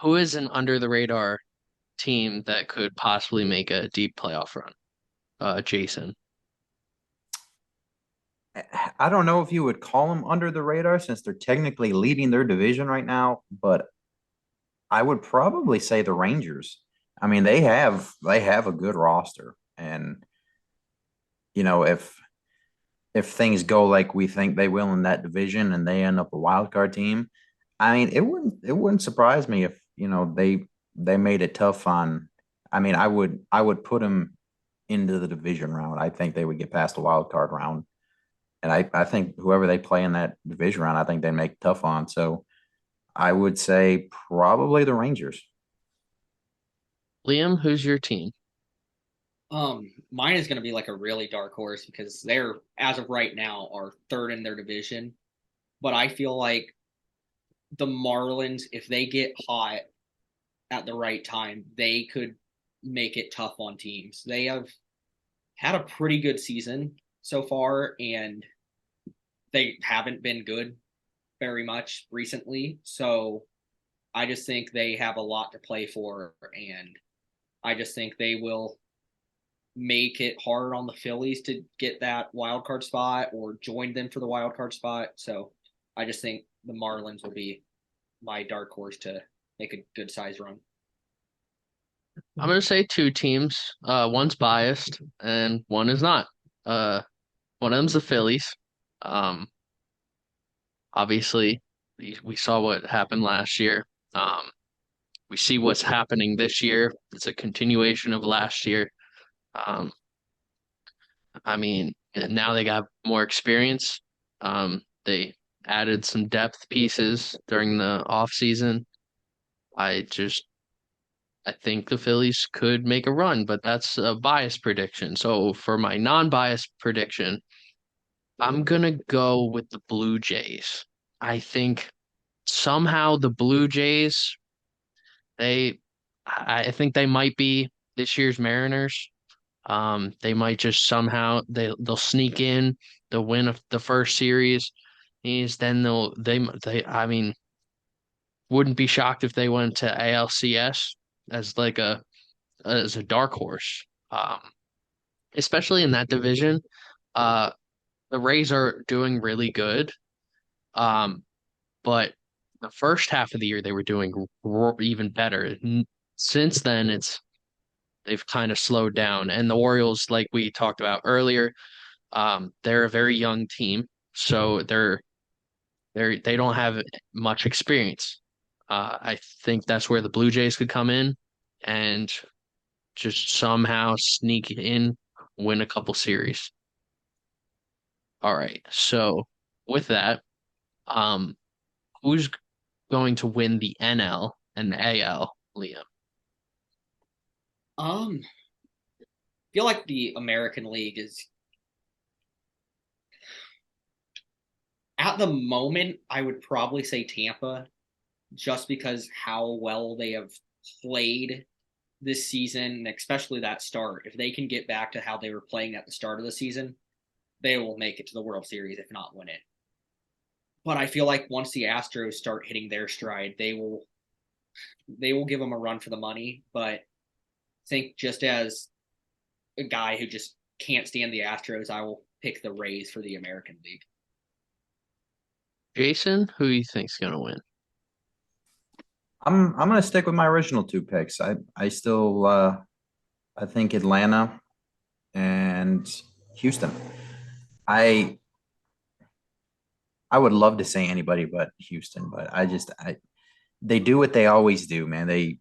Who is an under the radar team that could possibly make a deep playoff run? Jason. I don't know if you would call them under the radar since they're technically leading their division right now, but I would probably say the Rangers. I mean, they have a good roster, and if things go like we think they will in that division and they end up a wild card team, I mean, it wouldn't surprise me if they made it tough on. I mean, I would put them into the division round. I think they would get past the wild card round. And I think whoever they play in that division round, I think they make tough on. So I would say probably the Rangers. Liam, who's your team? Mine is going to be like a really dark horse because they're, as of right now, are third in their division. But I feel like the Marlins, if they get hot at the right time, they could make it tough on teams. They have had a pretty good season so far, and they haven't been good very much recently. So I just think they have a lot to play for, and I just think they will make it hard on the Phillies to get that wild card spot or join them for the wild card spot. So I just think the Marlins will be my dark horse to make a good size run. I'm gonna say two teams. One's biased and one is not. Uh, one of them's the Phillies. Um, Obviously, we saw what happened last year. We see what's happening this year. It's a continuation of last year. Um, I mean, and now they got more experience. They added some depth pieces during the off season. I just I think the Phillies could make a run, but that's a biased prediction. So for my non-biased prediction, I'm gonna go with the Blue Jays. I think somehow the Blue Jays, they I think they might be this year's Mariners. They might just somehow they'll sneak in, they'll win the first series. Is then they I mean wouldn't be shocked if they went to ALCS as like a dark horse. Especially in that division. Uh, the Rays are doing really good. Um, but the first half of the year they were doing even better. Since then, they've kind of slowed down. And the Orioles, like we talked about earlier, they're a very young team, so they don't have much experience. I think that's where the Blue Jays could come in and just somehow sneak in, win a couple series. All right. So with that, um, who's going to win the NL and the AL, Liam? Feel like the American League is at the moment. I would probably say Tampa, just because how well they have played this season, especially that start. If they can get back to how they were playing at the start of the season, they will make it to the World Series, if not win it. But I feel like once the Astros start hitting their stride, they will give them a run for the money. But I think just as a guy who just can't stand the Astros, I will pick the Rays for the American League. Jason, who do you think's gonna win? I'm gonna stick with my original two picks. I still I think Atlanta and Houston. I I would love to say anybody but Houston, but I they do what they always do, man. They,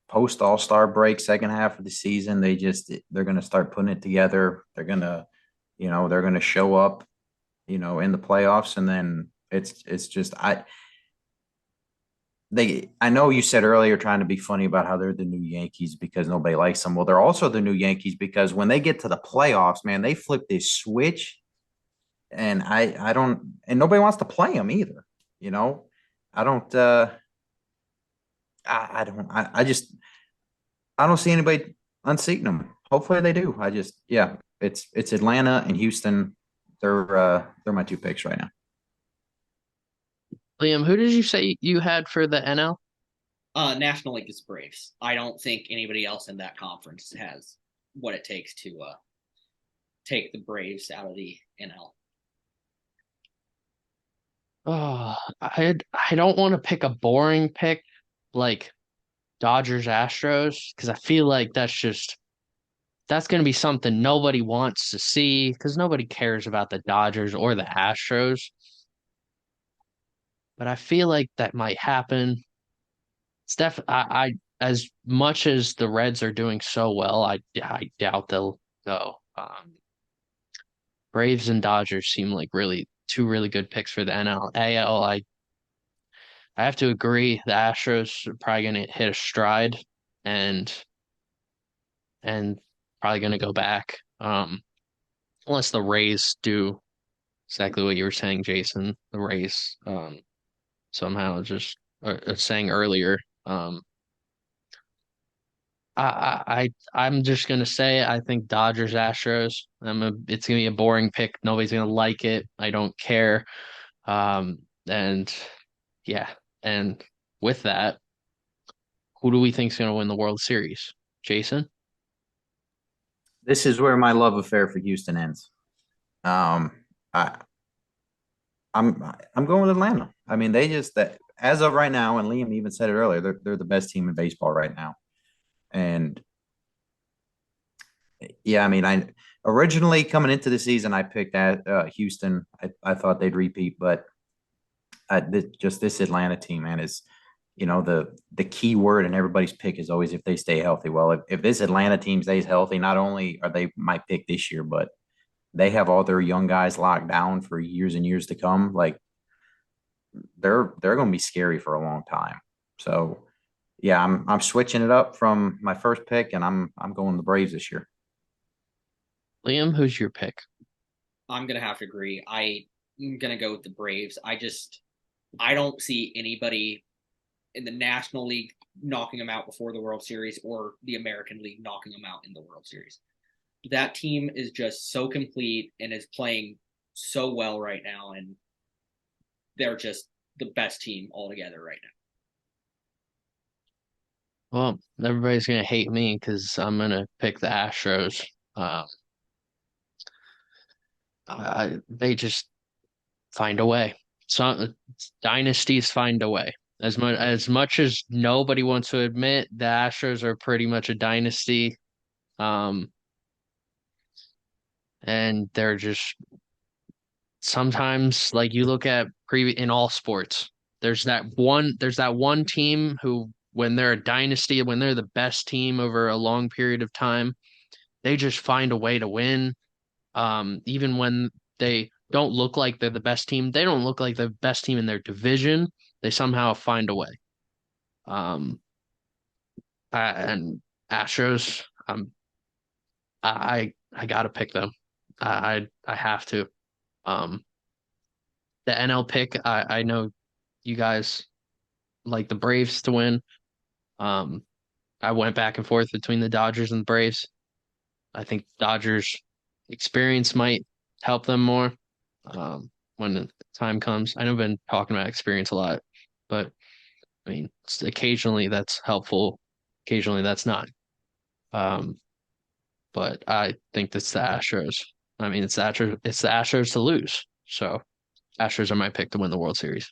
post All-Star break, second half of the season, they're gonna start putting it together. They're gonna show up, in the playoffs, and then it's just I know you said earlier trying to be funny about how they're the new Yankees because nobody likes them. Well, they're also the new Yankees because when they get to the playoffs, man, they flip this switch, and I don't, and nobody wants to play them either. You know, I don't. I don't. I don't see anybody unseating them. Hopefully they do. Yeah, it's Atlanta and Houston. They're my two picks right now. Liam, who did you say you had for the NL? National League is Braves. I don't think anybody else in that conference has what it takes to take the Braves out of the NL. Oh, I don't want to pick a boring pick like Dodgers Astros because I feel like that's going to be something nobody wants to see because nobody cares about the Dodgers or the Astros. But I feel like that might happen. It's I as much as the Reds are doing so well, I doubt they'll go. Braves and Dodgers seem like really two really good picks for the NL. AL, I have to agree. The Astros are probably going to hit a stride and and probably going to go back. Unless the Rays do exactly what you were saying, Jason. The Rays somehow just saying earlier. I'm just gonna say I think Dodgers Astros. It's gonna be a boring pick. Nobody's gonna like it. I don't care. And yeah, and with that, who do we think's gonna win the World Series? Jason? This is where my love affair for Houston ends. Um, I, I'm going with Atlanta. I mean, they just that as of right now, and Liam even said it earlier, they're the best team in baseball right now. And yeah, I mean, I originally coming into the season, I picked at Houston. I thought they'd repeat, but just this Atlanta team, man, is the key word in everybody's pick is always if they stay healthy. Well, if this Atlanta team stays healthy, not only are they my pick this year, but they have all their young guys locked down for years and years to come. Like they're going to be scary for a long time. So yeah, I'm switching it up from my first pick, and I'm going the Braves this year. Liam, who's your pick? I'm gonna have to agree. I'm gonna go with the Braves. I don't see anybody in the National League knocking them out before the World Series or the American League knocking them out in the World Series. That team is just so complete and is playing so well right now, and they're just the best team altogether right now. Well, everybody's gonna hate me because I'm gonna pick the Astros. Uh, they just find a way. Some dynasties find a way. As much as nobody wants to admit, the Astros are pretty much a dynasty. Um, and they're just sometimes like you look at in all sports, there's that one team who when they're a dynasty, when they're the best team over a long period of time, they just find a way to win. Even when they don't look like they're the best team, they don't look like the best team in their division. They somehow find a way. Um, and Astros, I gotta pick them. I have to. Um, the NL pick, I know you guys like the Braves to win. Um, I went back and forth between the Dodgers and the Braves. I think Dodgers experience might help them more when the time comes. I know I've been talking about experience a lot, but I mean, occasionally that's helpful, occasionally that's not. Um, but I think that's the Astros. I mean, it's the Astros to lose. So Astros are my pick to win the World Series.